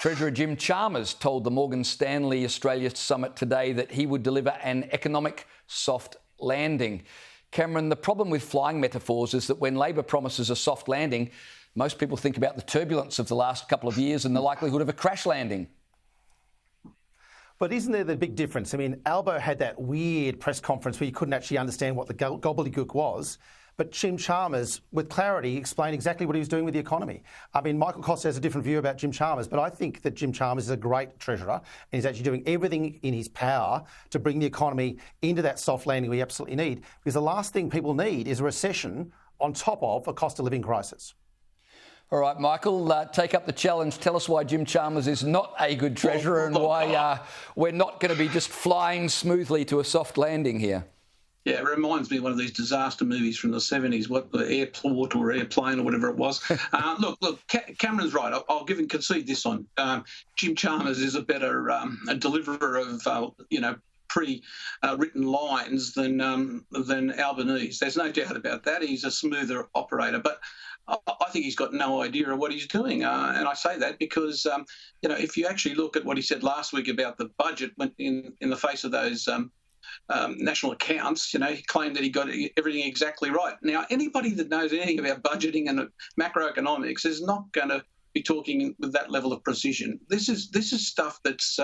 Treasurer Jim Chalmers told the Morgan Stanley Australia Summit today that he would deliver an economic soft landing. Cameron, the problem with flying metaphors is that when Labor promises a soft landing, most people think about the turbulence of the last couple of years and the likelihood of a crash landing. But isn't there the big difference? I mean, Albo had that weird press conference where you couldn't actually understand what the gobbledygook was. But Jim Chalmers, with clarity, explained exactly what he was doing with the economy. I mean, Micheal Costa has a different view about Jim Chalmers, but I think that Jim Chalmers is a great treasurer and he's actually doing everything in his power to bring the economy into that soft landing we absolutely need. Because the last thing people need is a recession on top of a cost of living crisis. All right, Michael, take up the challenge. Tell us why Jim Chalmers is not a good treasurer and why we're not going to be just flying smoothly to a soft landing here. Yeah, it reminds me of one of these disaster movies from the 70s, what the airport or airplane or whatever it was. Look, Cameron's right. I'll give and concede this on. Jim Chalmers is a better a deliverer of, pre-written lines than Albanese. There's no doubt about that. He's a smoother operator, but I think he's got no idea of what he's doing. And I say that because, if you actually look at what he said last week about the budget in the face of those national accounts, he claimed that he got everything exactly right. Now, anybody that knows anything about budgeting and macroeconomics is not going to be talking with that level of precision. This is stuff that's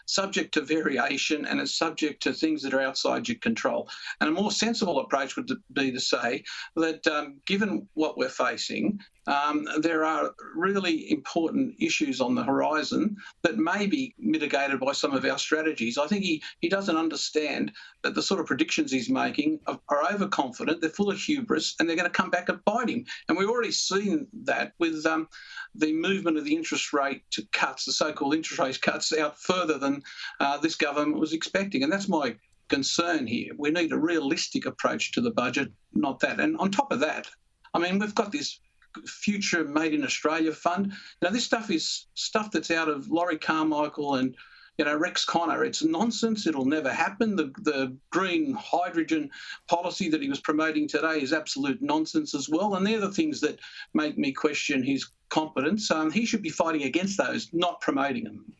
subject to variation and it's subject to things that are outside your control. And a more sensible approach would be to say that given what we're facing, there are really important issues on the horizon that may be mitigated by some of our strategies. I think he doesn't understand that the sort of predictions he's making are overconfident, they're full of hubris, and they're going to come back and bite him. And we've already seen that with the movement of the interest rate cuts, the so-called interest rate cuts, out further than this government was expecting. And that's my concern here. We need a realistic approach to the budget, not that. And on top of that, I mean, we've got this future Made in Australia fund. Now, this stuff is stuff that's out of Laurie Carmichael and Rex Connor. It's nonsense. It'll never happen. The green hydrogen policy that he was promoting today is absolute nonsense as well. And they're the things that make me question his competence. He should be fighting against those, not promoting them.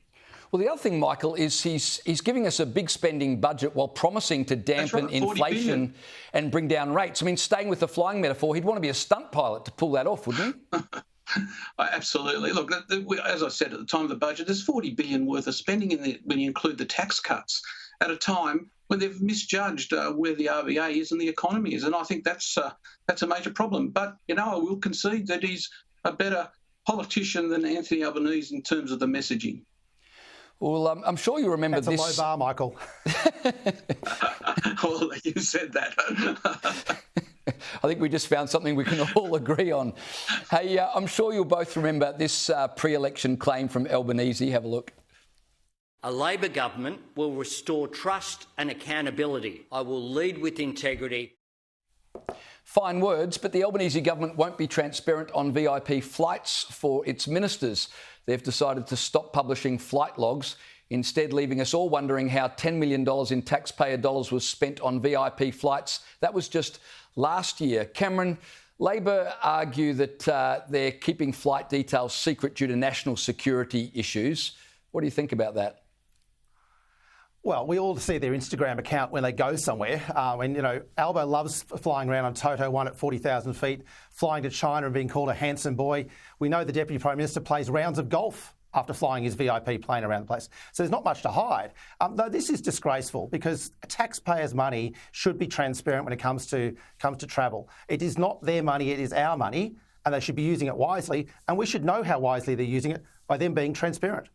Well, the other thing, Michael, is he's giving us a big spending budget while promising to dampen inflation and bring down rates. I mean, staying with the flying metaphor, he'd want to be a stunt pilot to pull that off, wouldn't he? Absolutely. Look, as I said at the time of the budget, there's $40 billion worth of spending when you include the tax cuts at a time when they've misjudged where the RBA is and the economy is. And I think that's a major problem. But, I will concede that he's a better politician than Anthony Albanese in terms of the messaging. Well, I'm sure you remember this. That's a low bar, Michael. Well, you said that. I think we just found something we can all agree on. Hey, I'm sure you'll both remember this pre-election claim from Albanese. Have a look. A Labor government will restore trust and accountability. I will lead with integrity. Fine words, but the Albanese government won't be transparent on VIP flights for its ministers. They've decided to stop publishing flight logs, instead leaving us all wondering how $10 million in taxpayer dollars was spent on VIP flights. That was just last year. Cameron, Labor argue that they're keeping flight details secret due to national security issues. What do you think about that? Well, we all see their Instagram account when they go somewhere. Albo loves flying around on Toto 1 at 40,000 feet, flying to China and being called a handsome boy. We know the Deputy Prime Minister plays rounds of golf after flying his VIP plane around the place. So there's not much to hide. Though this is disgraceful because taxpayers' money should be transparent when it comes to travel. It is not their money, it is our money, and they should be using it wisely. And we should know how wisely they're using it by them being transparent.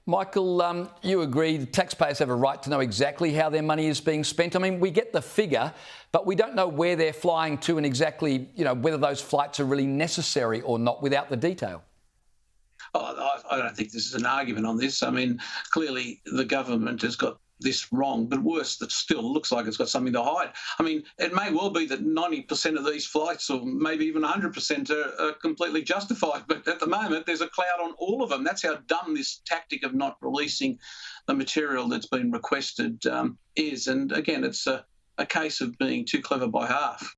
Michael, you agree the taxpayers have a right to know exactly how their money is being spent. I mean, we get the figure, but we don't know where they're flying to and exactly, whether those flights are really necessary or not without the detail. I don't think this is an argument on this. I mean, clearly the government has got this wrong, but worse, that still looks like it's got something to hide. I mean, it may well be that 90% of these flights, or maybe even 100%, are completely justified, but at the moment there's a cloud on all of them. That's how dumb this tactic of not releasing the material that's been requested is. And again, it's a case of being too clever by half.